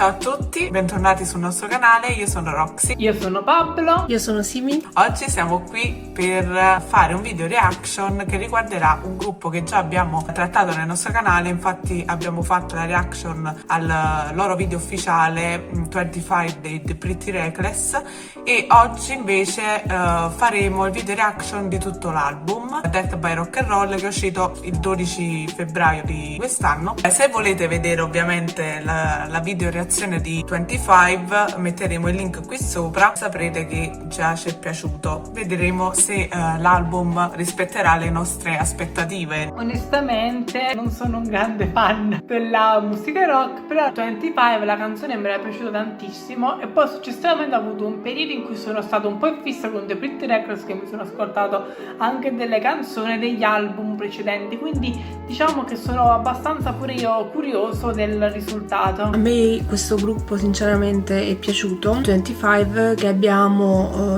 Ciao a tutti, bentornati sul nostro canale, io sono Roxy. Io sono Pablo. Io sono Simi. Oggi siamo qui per fare un video reaction che riguarderà un gruppo che già abbiamo trattato nel nostro canale. Infatti abbiamo fatto la reaction al loro video ufficiale 25 Day The Pretty Reckless, e oggi invece faremo il video reaction di tutto l'album Death by Rock and Roll, che è uscito il 12 febbraio di quest'anno. Se volete vedere ovviamente la video reazione di 25, metteremo il link qui sopra. Saprete che già ci è piaciuto, vedremo se l'album rispetterà le nostre aspettative. Onestamente non sono un grande fan della musica rock, però 25 la canzone mi era piaciuta tantissimo, e poi successivamente ho avuto un periodo in cui sono stato un po' in fissa con The Pretty Reckless, che mi sono ascoltato anche delle canzoni degli album precedenti, quindi diciamo che sono abbastanza pure io curioso del risultato. A me questo gruppo sinceramente è piaciuto. 25 che abbiamo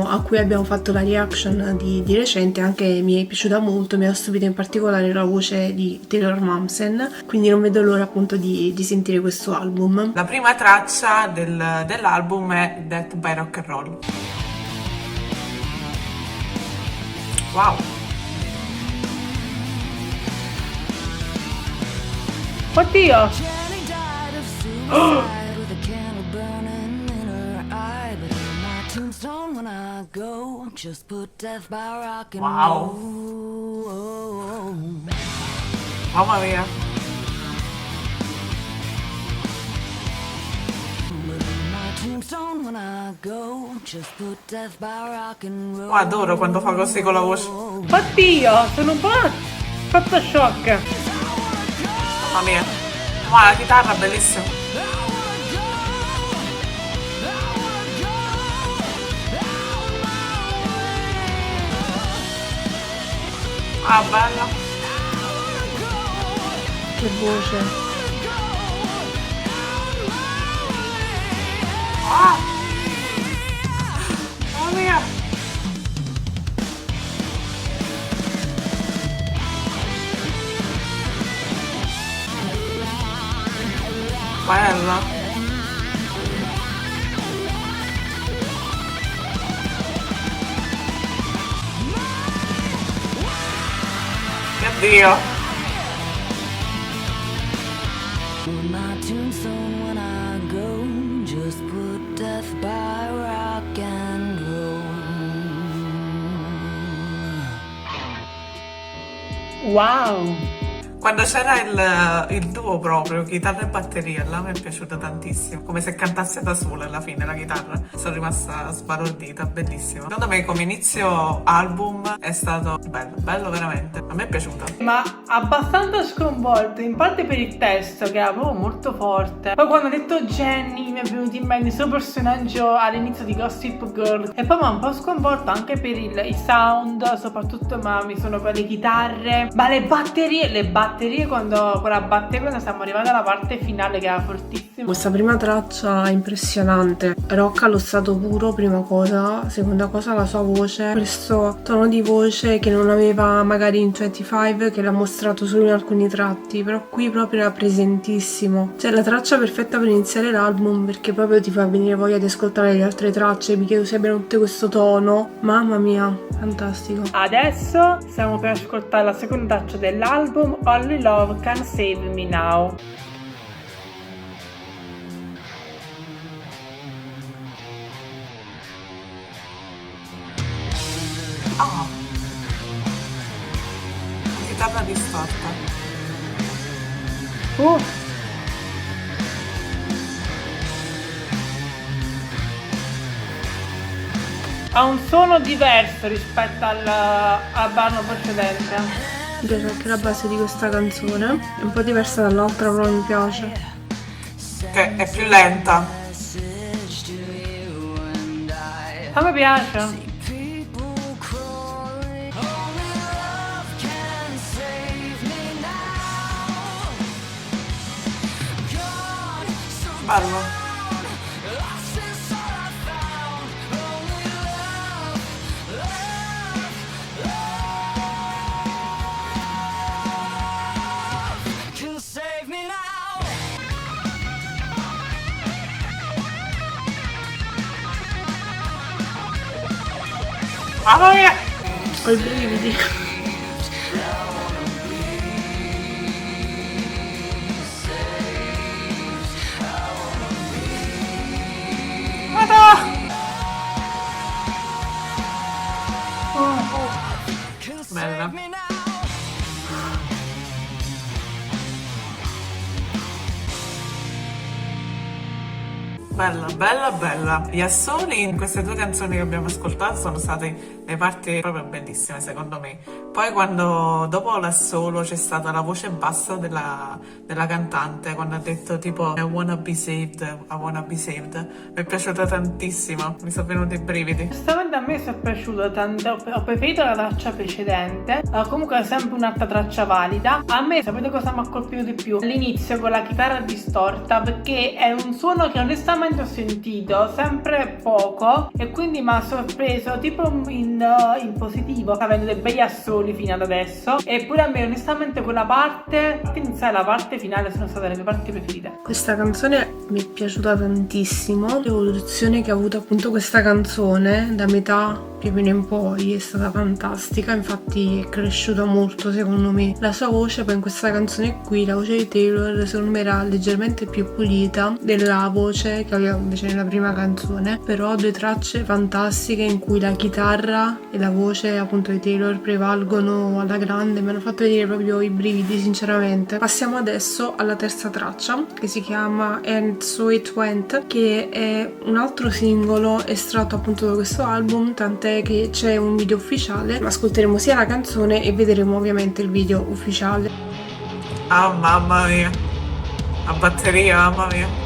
a cui abbiamo fatto la reaction di recente, anche mi è piaciuta molto, mi ha stupito in particolare la voce di Taylor Momsen, quindi non vedo l'ora appunto di sentire questo album. La prima traccia dell'album è Death by Rock and Roll. Wow! Oddio! Wow! Mamma mia! Adoro quando fa così con la voce. Oddio! Sono un po' fatto shock! Mamma mia! Ma la chitarra è bellissima! Ah, bella! Che voce! Ah! Mamma mia! Bella! Che Dio! Wow! Quando c'era il duo proprio, chitarra e batteria, là mi è piaciuta tantissimo. Come se cantasse da sola alla fine la chitarra. Sono rimasta sbalordita, bellissima. Secondo me come inizio album è stato bello, bello veramente. A me è piaciuta. Ma abbastanza sconvolto, in parte per il testo che era proprio molto forte. Poi quando ho detto Jenny mi è venuto in mente il suo personaggio all'inizio di Gossip Girl, e poi mi ha un po' sconvolto anche per il sound, soprattutto ma mi sono per le chitarre, ma le batterie quando con la batteria, quando siamo arrivati alla parte finale, che era fortissimo. Questa prima traccia è impressionante. Rock allo stato puro, prima cosa. Seconda cosa, la sua voce, questo tono di voce che non aveva magari in 25, che l'ha mostrato solo in alcuni tratti, però qui proprio era presentissimo. Cioè la traccia perfetta per iniziare l'album, perché proprio ti fa venire voglia di ascoltare le altre tracce, mi chiedo se abbiano tutte questo tono. Mamma mia, fantastico. Adesso stiamo per ascoltare la seconda traccia dell'album, Only Love Can Save Me Now. Ah! Chitarra distorta. Ha un suono diverso rispetto al brano precedente. Mi piace anche la base di questa canzone, è un po' diversa dall'altra, però mi piace. Che è più lenta. A me piace. Bello. Mamma mia! Ho i brividi. Madonna! Bella. Bella, bella, bella. Gli assoli in queste due canzoni che abbiamo ascoltato sono state le parti proprio bellissime, secondo me. Poi quando, dopo l'assolo, c'è stata la voce bassa della cantante, quando ha detto tipo I wanna be saved, I wanna be saved. Mi è piaciuta tantissimo, mi sono venuti i brividi. Onestamente a me è piaciuto tanto, ho preferito la traccia precedente, comunque è sempre un'altra traccia valida. A me sapete cosa mi ha colpito di più? All'inizio con la chitarra distorta, perché è un suono che onestamente ho sentito sempre poco e quindi mi ha sorpreso tipo in positivo, avendo dei begli assoli fino ad adesso. Eppure a me onestamente quella parte iniziale e la parte finale sono state le mie parti preferite. Questa canzone mi è piaciuta tantissimo, l'evoluzione che ha avuto appunto questa canzone da metà più o meno in poi è stata fantastica, infatti è cresciuta molto secondo me la sua voce. Poi in questa canzone qui la voce di Taylor secondo me era leggermente più pulita della voce che aveva invece nella prima canzone, però due tracce fantastiche in cui la chitarra e la voce appunto di Taylor prevalgono alla grande, mi hanno fatto venire proprio i brividi sinceramente. Passiamo adesso alla terza traccia che si chiama And So It Went, che è un altro singolo estratto appunto da questo album, tant'è che c'è un video ufficiale. Ascolteremo sia la canzone e vedremo ovviamente il video ufficiale. Ah, mamma mia, la batteria, mamma mia.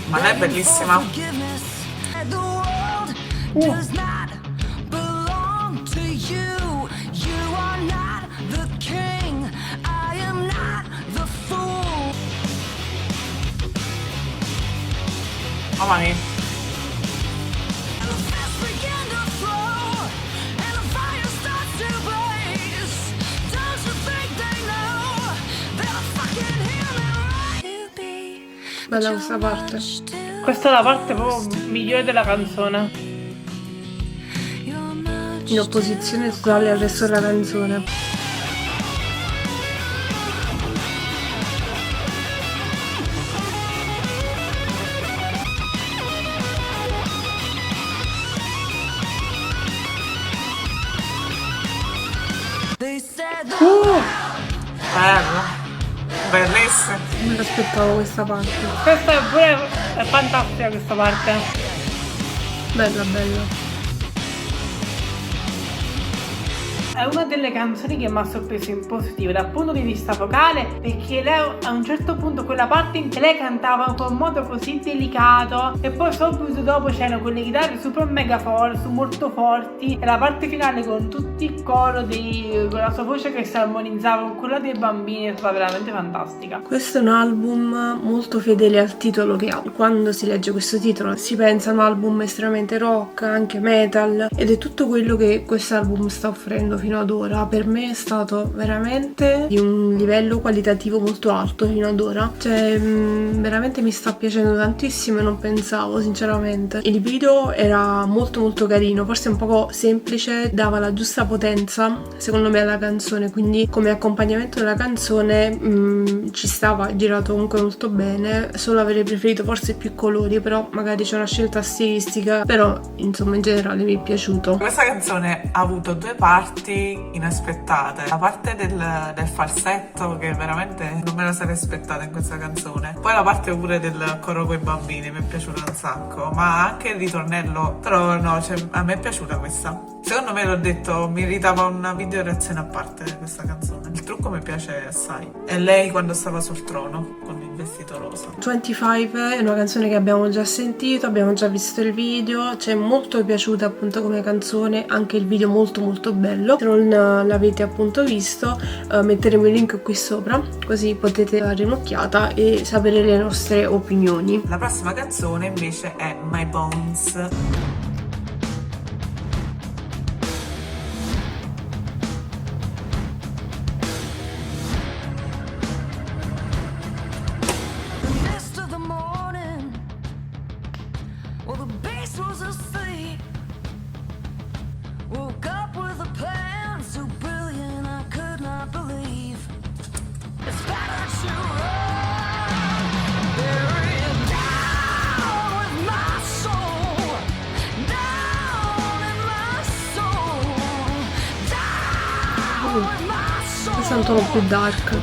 Ma lei è bellissima. Mamma mia. Bella questa parte. Questa è la parte proprio migliore della canzone. In opposizione totale al resto della canzone. Bello. Bellissimo. Non me l'aspettavo questa parte. Questa è pure è fantastica questa parte. Bella, bella. È una delle canzoni che mi ha sorpreso in positivo dal punto di vista vocale, perché lei a un certo punto quella parte in cui lei cantava con un modo così delicato e poi subito dopo c'erano quelle chitarre super mega forti, molto forti, e la parte finale con tutti il coro con la sua voce che si armonizzava con quella dei bambini è stata veramente fantastica. Questo è un album molto fedele al titolo che ha. Quando si legge questo titolo si pensa a un album estremamente rock, anche metal, ed è tutto quello che questo album sta offrendo fino ad ora. Per me è stato veramente di un livello qualitativo molto alto fino ad ora, cioè veramente mi sta piacendo tantissimo e non pensavo sinceramente. Il video era molto molto carino, forse un poco semplice, dava la giusta potenza secondo me alla canzone, quindi come accompagnamento della canzone ci stava, girato comunque molto bene. Solo avrei preferito forse più colori, però magari c'è una scelta stilistica, però insomma in generale mi è piaciuto. Questa canzone ha avuto due parti inaspettate. La parte del falsetto che veramente non me la sarei aspettata in questa canzone. Poi la parte pure del coro con i bambini mi è piaciuta un sacco. Ma anche il ritornello. Però no, cioè, a me è piaciuta questa. Secondo me l'ho detto, meritava una video reazione a parte questa canzone. Il trucco mi piace assai. E lei quando stava sul trono con il vestito rosa. 25 è una canzone che abbiamo già sentito, abbiamo già visto il video, ci è molto piaciuta appunto come canzone, anche il video molto molto bello. Se non l'avete appunto visto metteremo il link qui sopra, così potete dare un'occhiata e sapere le nostre opinioni. La prossima canzone invece è My Bones. Questo è un tono più dark.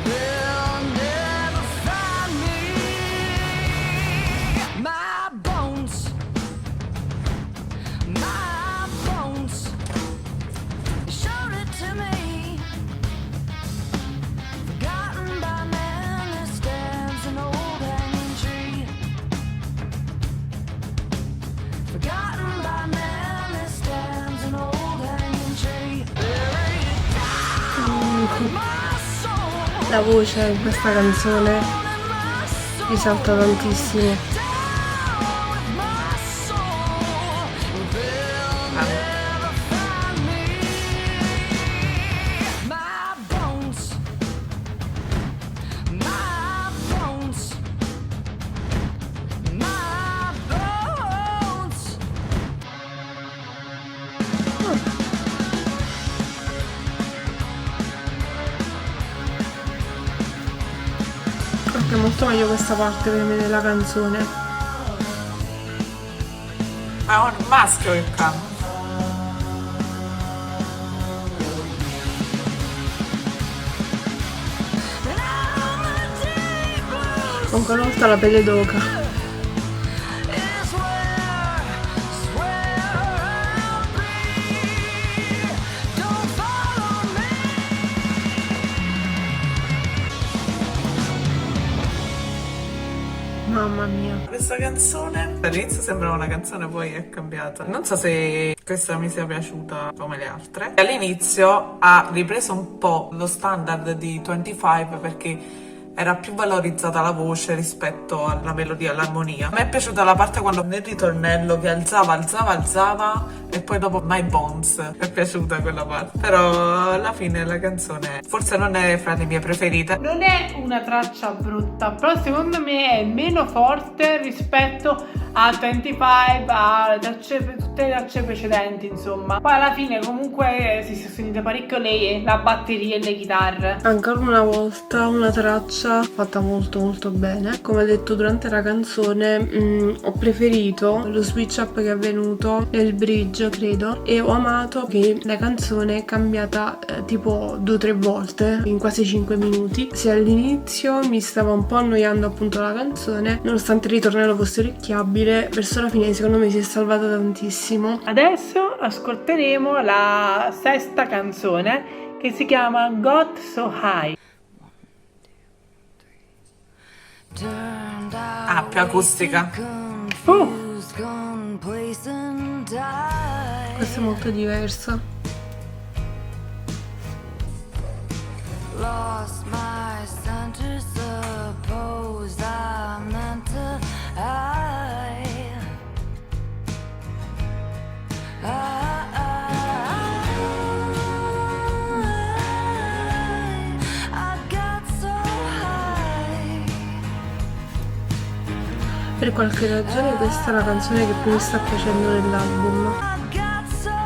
La voce in questa canzone risalta tantissimo. È molto meglio questa parte per me della canzone. È un maschio che canta. Ancora una volta la pelle d'oca. Mamma mia. Questa canzone all'inizio sembrava una canzone, poi è cambiata. Non so se questa mi sia piaciuta come le altre. All'inizio ha ripreso un po' lo standard di 25 perché era più valorizzata la voce rispetto alla melodia, all'armonia. A me è piaciuta la parte quando nel ritornello che alzava e poi dopo My Bones. Mi è piaciuta quella parte. Però alla fine la canzone forse non è fra le mie preferite. Non è una traccia brutta, però secondo me è meno forte rispetto a 25, a tutte le tracce precedenti, insomma. Poi alla fine comunque si è sentita parecchio la batteria e le chitarre. Ancora una volta una traccia fatta molto molto bene. Come ho detto durante la canzone, ho preferito lo switch up che è avvenuto nel bridge, credo, e ho amato che la canzone è cambiata tipo 2 o 3 volte in quasi 5 minuti. Se all'inizio mi stava un po' annoiando appunto la canzone, nonostante il ritornello fosse orecchiabile, verso la fine secondo me si è salvata tantissimo. Adesso ascolteremo la sesta canzone che si chiama Got So High. Ah, più acustica. Questa è molto diversa. Lost my center, suppose I meant to I got so high. Per qualche ragione questa è la canzone che più mi sta piacendo dell'album. I got so high.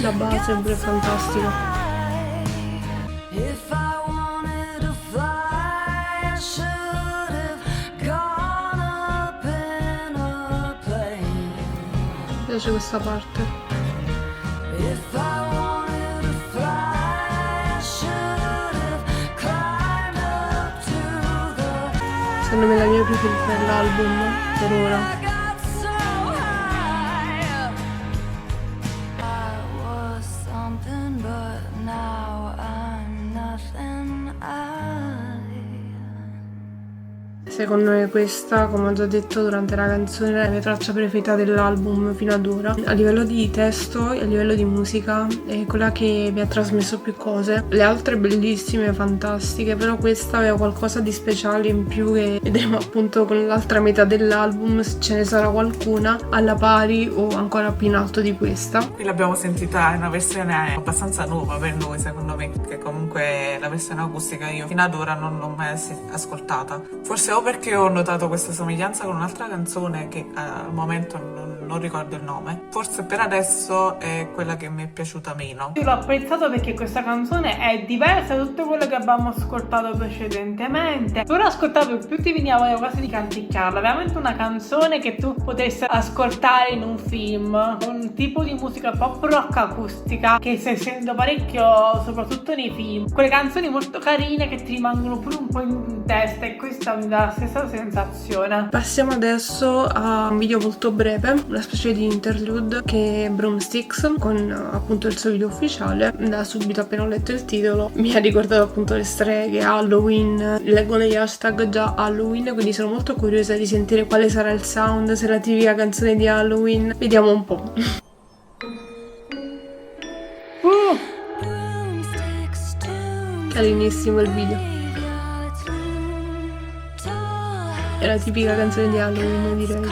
La base è pure fantastica. If I wanted to fly, I should have gone up in a plane. Mi piace questa parte. If I wanted to fly, I should have climbed up to the. Secondo me è la mia preferita dell'album per ora. I got so high. I was something, but now I'm nothing. Secondo me questa, come ho già detto durante la canzone, è la mia traccia preferita dell'album fino ad ora. A livello di testo e a livello di musica è quella che mi ha trasmesso più cose. Le altre bellissime, fantastiche, però questa aveva qualcosa di speciale in più che vedremo appunto con l'altra metà dell'album, se ce ne sarà qualcuna alla pari o ancora più in alto di questa. Qui l'abbiamo sentita in una versione abbastanza nuova per noi, secondo me, che comunque la versione acustica io fino ad ora non l'ho mai ascoltata. Forse o perché perché ho notato questa somiglianza con un'altra canzone che al momento non ricordo il nome. Forse per adesso è quella che mi è piaciuta meno. Io l'ho apprezzato perché questa canzone è diversa da tutto quello che abbiamo ascoltato precedentemente. Però ascoltavo più ti veniva voglia quasi di canticchiarla. Veramente una canzone che tu potessi ascoltare in un film. Un tipo di musica pop rock acustica che stai sentendo parecchio, soprattutto nei film. Quelle canzoni molto carine che ti rimangono pure un po' in testa, e questa mi dà la stessa sensazione. Passiamo adesso a un video molto breve, una specie di interlude che è Broomsticks, con appunto il suo video ufficiale. Da subito, appena ho letto il titolo, mi ha ricordato appunto le streghe, Halloween, leggo negli hashtag già Halloween, quindi sono molto curiosa di sentire quale sarà il sound, se è la tipica canzone di Halloween. Vediamo un po'. Carinissimo il video. È la tipica canzone di Halloween, direi.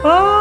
Oh!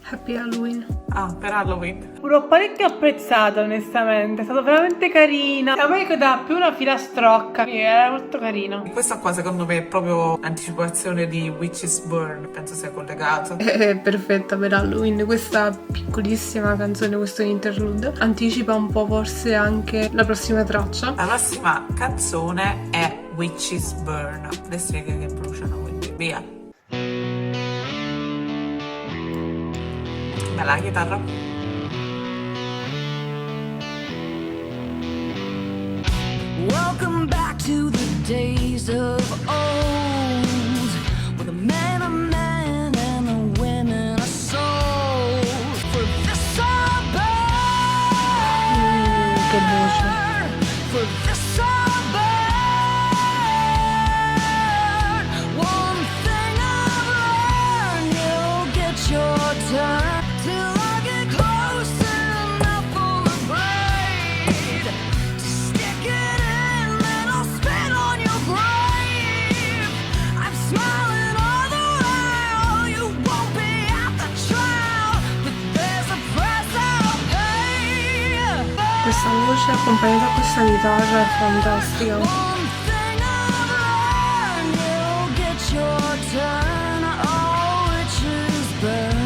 Happy Halloween. Ah, per Halloween. L'ho parecchio apprezzata, onestamente, è stato veramente carina. A me ricordava più una filastrocca, era molto carino. Questa qua secondo me è proprio anticipazione di Witch's Burn, penso sia collegato. È perfetta per Halloween. Questa piccolissima canzone, questo interlude, anticipa un po' forse anche la prossima traccia. La prossima canzone è Witch's Burn, le streghe che bruciano, quindi via. Bella la chitarra. Welcome back to the days of old, where the men are men and the women are souls. For this I burn, Che voce. for this I burn. One thing I've learned, you'll get your turn. Till I get close enough for a blade to stick it in, then I'll spit on your grave. I'm smiling all the while, you won't be at the trial, but there's a price I'll pay. Questa voce accompagnata a questa chitarra è fantastica. One thing I've learned, you'll get your turn. Oh, witches burn.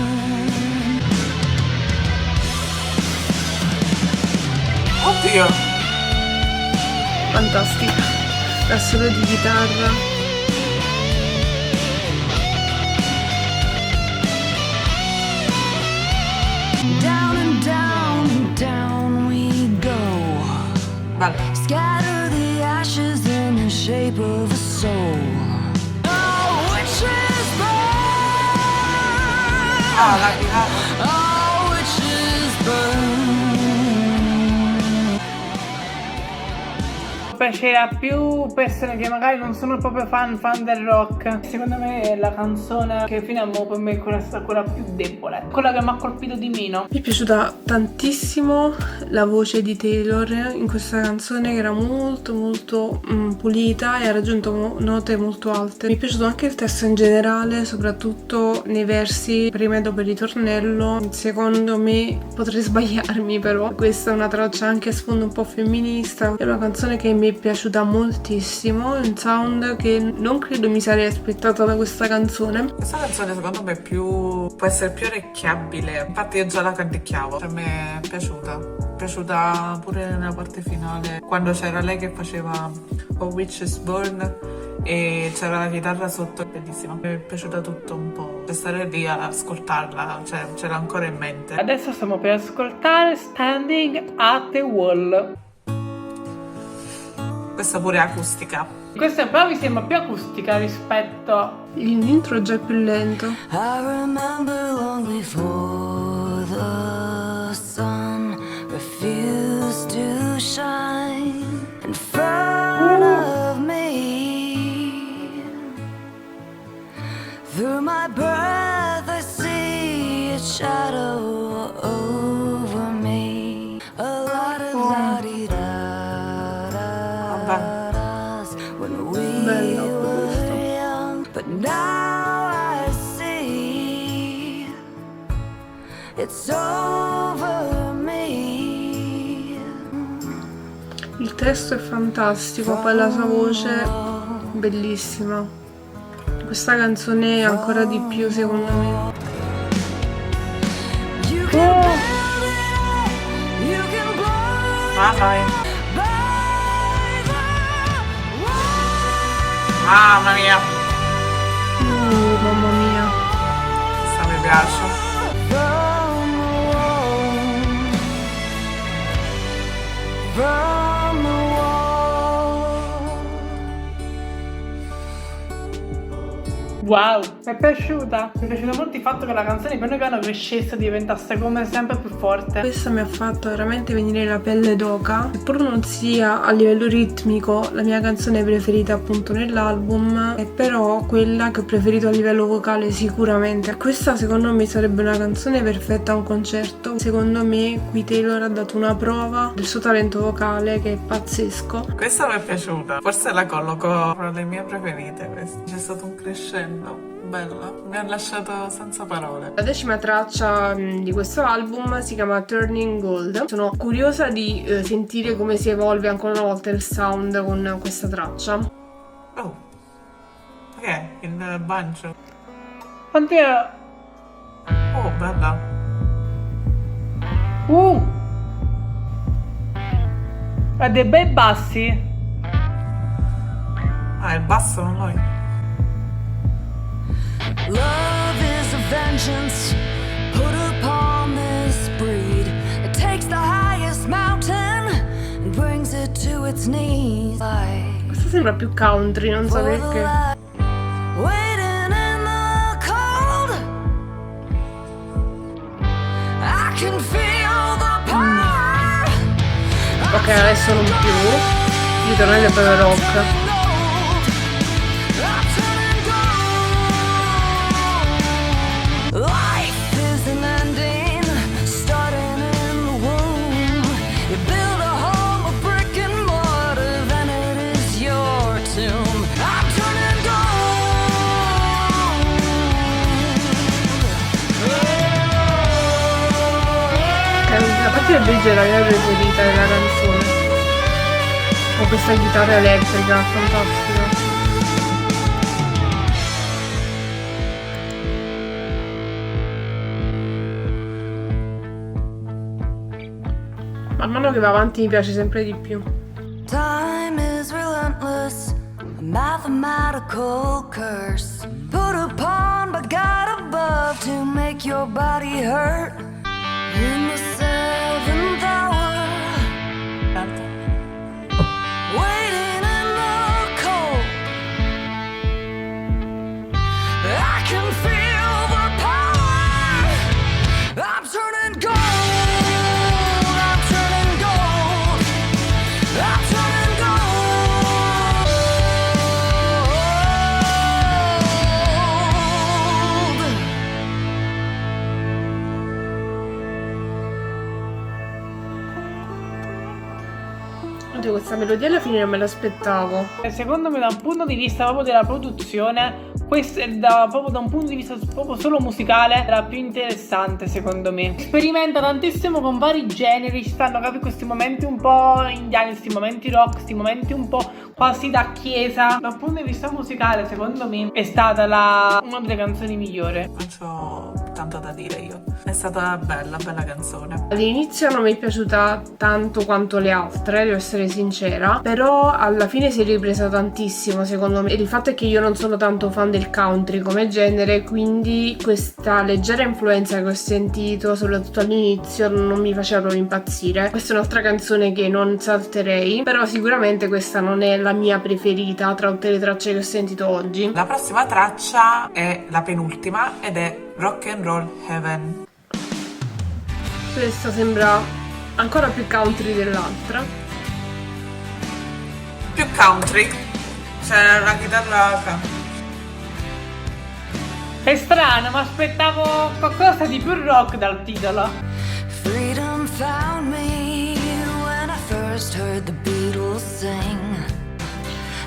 Oddio! Fantastica. L'assolo di chitarra. Down and down and down we go. Bella. Scatter the ashes in the shape of a soul. Oh, witches burn. Ah, la chitarra. Oh, witches burn. Piacerà a più persone che magari non sono proprio fan del rock. Secondo me è la canzone che fino a mo' per me è quella più debole, quella che mi ha colpito di meno. Mi è piaciuta tantissimo la voce di Taylor in questa canzone, che era molto molto pulita e ha raggiunto note molto alte. Mi è piaciuto anche il testo in generale, soprattutto nei versi prima e dopo il ritornello. Secondo me, potrei sbagliarmi, però questa è una traccia anche a sfondo un po' femminista. È una canzone che mi è piaciuta moltissimo, un sound che non credo mi sarei aspettata da questa canzone. Questa canzone secondo me può essere più orecchiabile, infatti io già la canticchiavo, per me è piaciuta. Mi è piaciuta pure nella parte finale, quando c'era lei che faceva Oh Witches Burn e c'era la chitarra sotto, bellissima. Mi è piaciuta tutto un po', per stare lì ad ascoltarla, cioè ce l'ho ancora in mente. Adesso stiamo per ascoltare Standing at the Wall. Questa pure è acustica. Questa però mi sembra più acustica rispetto. L'intro è già più lento. I remember long before the sun refused to shine in front of me. Through my breath I see its shadow it's over me. Il testo è fantastico, poi la sua voce bellissima. Questa canzone ancora di più secondo me. You can build it, you can blow Mamma mia. by the wall. Mamma mia. Mamma mia. Questa mi piace. From the wall. From the wall. Wow, mi è piaciuta. Mi è piaciuto molto il fatto che la canzone piano piano crescesse e diventasse come sempre più forte. Questa mi ha fatto veramente venire la pelle d'oca. Seppur non sia a livello ritmico la mia canzone preferita appunto nell'album, è però quella che ho preferito a livello vocale sicuramente. Questa secondo me sarebbe una canzone perfetta a un concerto. Secondo me qui Taylor ha dato una prova del suo talento vocale che è pazzesco. Questa mi è piaciuta. Forse la colloco tra le mie preferite. Questa. C'è stato un crescendo. Bella. Mi ha lasciato senza parole. La 10ª traccia di questo album si chiama Turning Gold. Sono curiosa di sentire come si evolve ancora una volta il sound con questa traccia. Oh. Ok, il banjo. Oddio. Oh, bella. Ha dei bei bassi. Ah, il basso non noi. Love is a vengeance put upon this breed. It takes the highest mountain and brings it to its knees. Questa sembra più country, non so For the perché. light, waiting in the cold. I can feel the power. Ok, adesso non più. Il ritornello è proprio rock. Life is an ending, starting in the womb. You build a home of brick and mortar, then it is your tomb. I'm turning gold. La parte del bridge è la mia preferita della canzone. Con questa chitarra elettrica, fantastica. Man mano che va avanti mi piace sempre di più. Time is relentless, a mathematical curse put upon by God above to make your body hurt. In the seventh hour, Tanto. waiting in the cold, I can feel the power. I'm turning gold. I'm turning gold. I'm turning gold. Oddio, questa melodia alla fine non me l'aspettavo. Secondo me da un punto di vista proprio della produzione, questa è proprio da un punto di vista proprio solo musicale la più interessante secondo me. Sperimenta tantissimo con vari generi, ci stanno capito questi momenti un po' indiani, questi momenti rock, questi momenti un po' quasi da chiesa. Da un punto di vista musicale secondo me è stata una delle canzoni migliori. Non c'ho tanto da dire io. È stata bella, bella canzone. All'inizio non mi è piaciuta tanto quanto le altre, devo essere sincera, però alla fine si è ripresa tantissimo secondo me. E il fatto è che io non sono tanto fan del country come genere, quindi questa leggera influenza che ho sentito soprattutto all'inizio non mi faceva proprio impazzire. Questa è un'altra canzone che non salterei, però sicuramente questa non è la mia preferita tra tutte le tracce che ho sentito oggi. La prossima traccia è la penultima ed è Rock and Roll Heaven. Questa sembra ancora più country dell'altra. Più country. C'è la chitarra country. È strano, ma aspettavo qualcosa di più rock dal titolo. Freedom found me when I first heard the Beatles sing.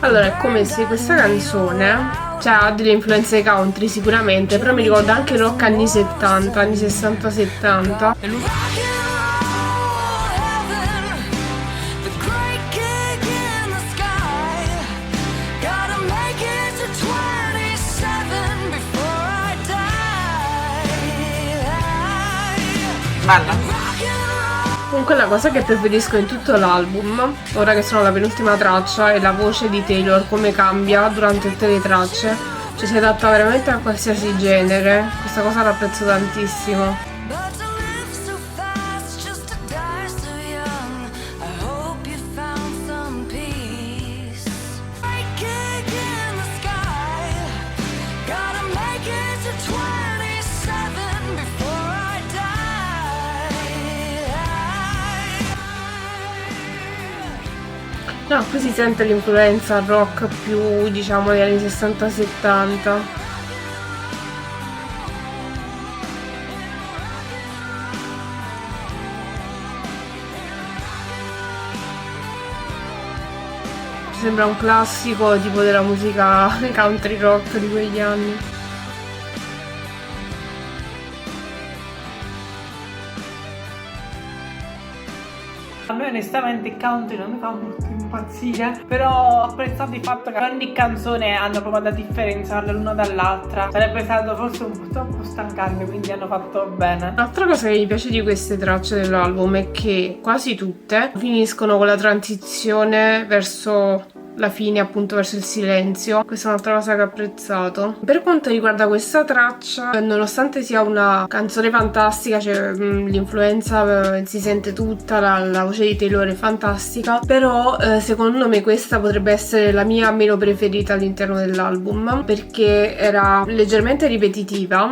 Allora, è come se questa canzone cioè ha delle influenze country sicuramente, però mi ricorda anche rock anni 70, anni 60-70. And rock and roll heaven, the great gig in the sky. Gotta make it to 27 before I die. Bella. Rock and roll. Comunque la cosa che preferisco in tutto l'album, ora che sono alla penultima traccia, è la voce di Taylor, come cambia durante tutte le tracce, cioè si adatta veramente a qualsiasi genere, questa cosa l'apprezzo tantissimo. But to live so fast, just to die so young. I hope you found some peace. Great gig in the sky. Gotta make it to 27 before I die. No, qui si sente l'influenza rock più, diciamo, degli anni 60-70. Sembra un classico tipo della musica country rock di quegli anni. A me onestamente il country non mi fa molto impazzire, però ho apprezzato il fatto che ogni canzone hanno proprio da differenziarle l'una dall'altra. Sarebbe stato forse un po' troppo stancante, quindi hanno fatto bene. Un'altra cosa che mi piace di queste tracce dell'album è che quasi tutte finiscono con la transizione verso la fine, appunto verso il silenzio. Questa è un'altra cosa che ho apprezzato. Per quanto riguarda questa traccia, nonostante sia una canzone fantastica, cioè l'influenza si sente tutta, la voce di Taylor è fantastica, però secondo me questa potrebbe essere la mia meno preferita all'interno dell'album, perché era leggermente ripetitiva,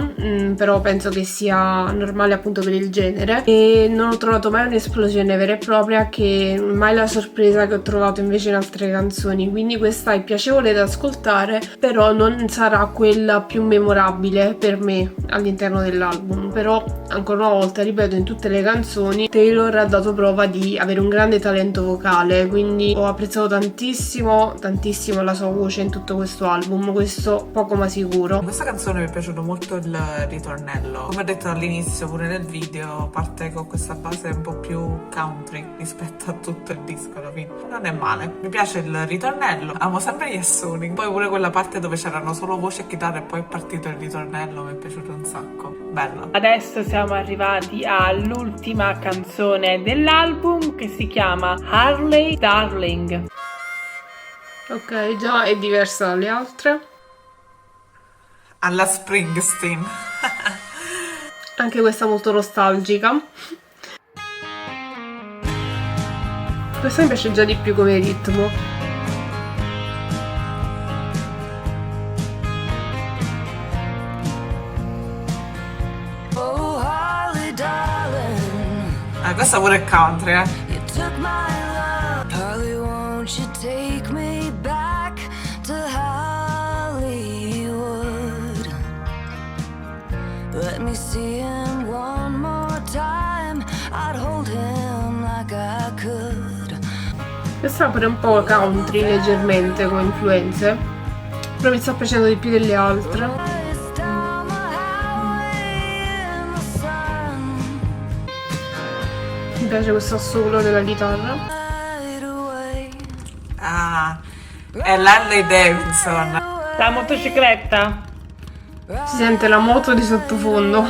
però penso che sia normale appunto per il genere, e non ho trovato mai un'esplosione vera e propria, che mai la sorpresa che ho trovato invece in altre canzoni. Quindi questa è piacevole da ascoltare, però non sarà quella più memorabile per me all'interno dell'album. Però ancora una volta ripeto, in tutte le canzoni Taylor ha dato prova di avere un grande talento vocale, quindi ho apprezzato tantissimo la sua voce in tutto questo album, questo poco ma sicuro. In questa canzone mi è piaciuto molto il ritornello, come ho detto all'inizio pure nel video, parte con questa base un po' più country rispetto a tutto il disco alla fine. Non è male, mi piace il ritornello, amo sempre gli assoni, poi pure quella parte dove c'erano solo voce e chitarra e poi è partito il ritornello, mi è piaciuto un sacco, bello. Adesso siamo arrivati all'ultima canzone dell'album, che si chiama Harley Darling. Ok, già è diversa dalle altre. Alla Springsteen. Anche questa molto nostalgica. Questa mi piace già di più come ritmo. Oh, Harley, darling, Questa pure è country, you took my love. Harley, won't you take me back to Hollywood? Let me see him one more time. I'd hold him like I could. Questa pure è un po' country leggermente come influenze, però mi sta piacendo di più delle altre. It's down the highway in the sun. Mi piace questo assolo della chitarra. Right away. è l'Harley Davidson. La motocicletta. Si sente la moto di sottofondo.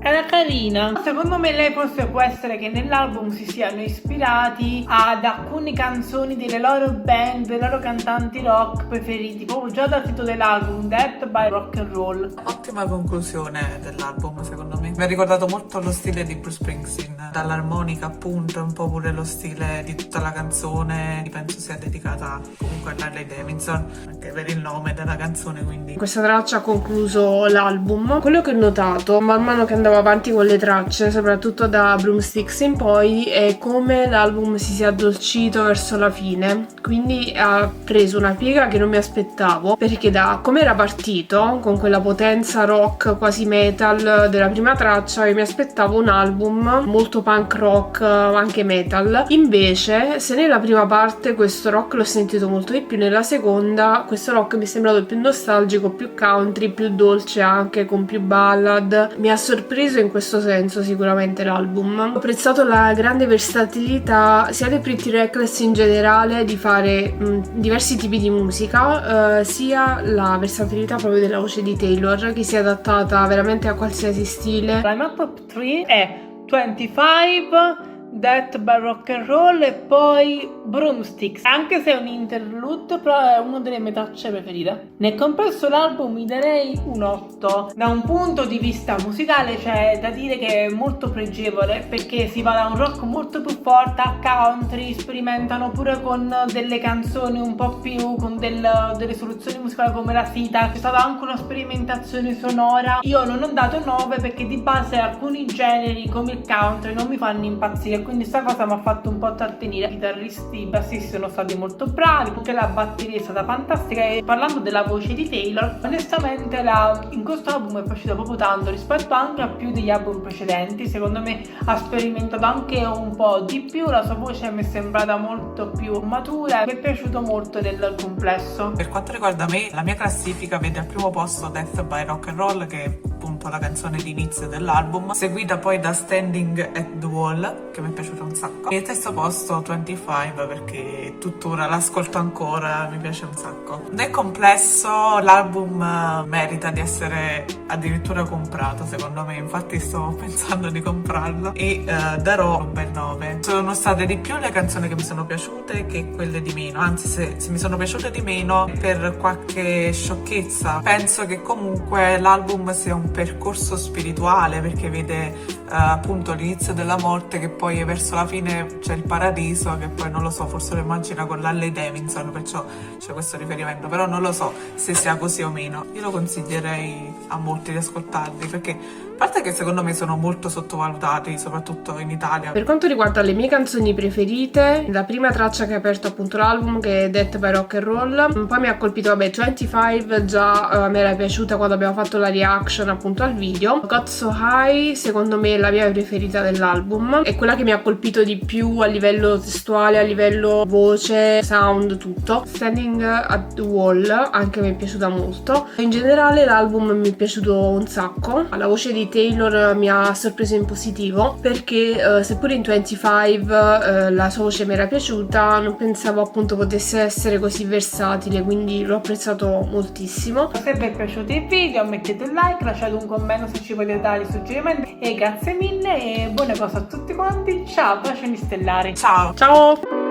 Era carina. Secondo me lei forse può essere che nell'album si siano ispirati ad alcune canzoni delle loro band, dei loro cantanti rock preferiti, proprio già dal titolo dell'album, Death by Rock and Roll. Ottima conclusione dell'album, secondo me. Mi ha ricordato molto lo stile di Bruce Springsteen, dall'armonica appunto, un po' pure lo stile di tutta la canzone. Penso sia dedicata comunque a Harley Davidson, anche per il nome della canzone, quindi. Questa traccia ha concluso l'album. Quello che ho notato man mano che andavo andavo avanti con le tracce, soprattutto da Broomsticks in poi, e come l'album si sia addolcito verso la fine, quindi ha preso una piega che non mi aspettavo, perché da come era partito con quella potenza rock quasi metal della prima traccia io mi aspettavo un album molto punk rock, anche metal. Invece se nella prima parte questo rock l'ho sentito molto di più, nella seconda questo rock mi è sembrato più nostalgico, più country, più dolce, anche con più ballad. Mi ha sorpreso in questo senso sicuramente l'album. Ho apprezzato la grande versatilità sia dei Pretty Reckless in generale di fare diversi tipi di musica, sia la versatilità proprio della voce di Taylor, che si è adattata veramente a qualsiasi stile. La mia top 3 è 25, Death by Rock and Roll e poi Broomsticks, anche se è un interlude, però è una delle mie tracce preferite. Nel complesso l'album mi darei un 8. Da un punto di vista musicale c'è da dire che è molto pregevole, perché si va da un rock molto più forte a country, sperimentano pure con delle canzoni un po' più con delle soluzioni musicali come la sita, c'è stata anche una sperimentazione sonora. Io non ho dato 9 perché di base alcuni generi come il country non mi fanno impazzire, quindi sta cosa mi ha fatto un po' trattenere. I chitarristi, i bassisti sono stati molto bravi, anche la batteria è stata fantastica. E parlando della voce di Taylor, onestamente in questo album è piaciuta proprio tanto rispetto anche a più degli album precedenti. Secondo me ha sperimentato anche un po' di più, la sua voce mi è sembrata molto più matura, mi è piaciuto molto nel complesso. Per quanto riguarda me, la mia classifica vede al primo posto Death by Rock and Roll, che è appunto la canzone di inizio dell'album, seguita poi da Standing at the Wall, che mi è piaciuta un sacco, e al terzo posto 25, perché tuttora l'ascolto ancora, mi piace un sacco. Nel complesso l'album merita di essere addirittura comprato, secondo me, infatti sto pensando di comprarlo, e darò un bel 9. Sono state di più le canzoni che mi sono piaciute che quelle di meno, anzi se mi sono piaciute di meno per qualche sciocchezza. Penso che comunque l'album sia un percorso spirituale, perché vede appunto l'inizio della morte, che poi verso la fine c'è il paradiso, che poi non lo so, forse lo immagina con l'Harley Davidson, perciò c'è questo riferimento, però non lo so se sia così o meno. Io lo consiglierei a molti di ascoltarli, perché a parte che secondo me sono molto sottovalutati, soprattutto in Italia. Per quanto riguarda le mie canzoni preferite, la prima traccia che ha aperto appunto l'album, che è Death by Rock and Roll, poi mi ha colpito, vabbè, 25 già mi era piaciuta quando abbiamo fatto la reaction appunto al video. Got So High secondo me è la mia preferita dell'album, è quella che mi ha colpito di più a livello testuale, a livello voce, sound, tutto. Standing at the Wall anche mi è piaciuta molto. In generale l'album mi è piaciuto un sacco, la voce di Taylor mi ha sorpreso in positivo, perché seppure in 25 la sua voce mi era piaciuta, non pensavo appunto potesse essere così versatile, quindi l'ho apprezzato moltissimo. Se vi è piaciuto il video mettete un like, lasciate un commento se ci potete dare suggerimenti, e grazie mille e buone cose a tutti quanti. Ciao, bacioni stellari. Ciao! Ciao!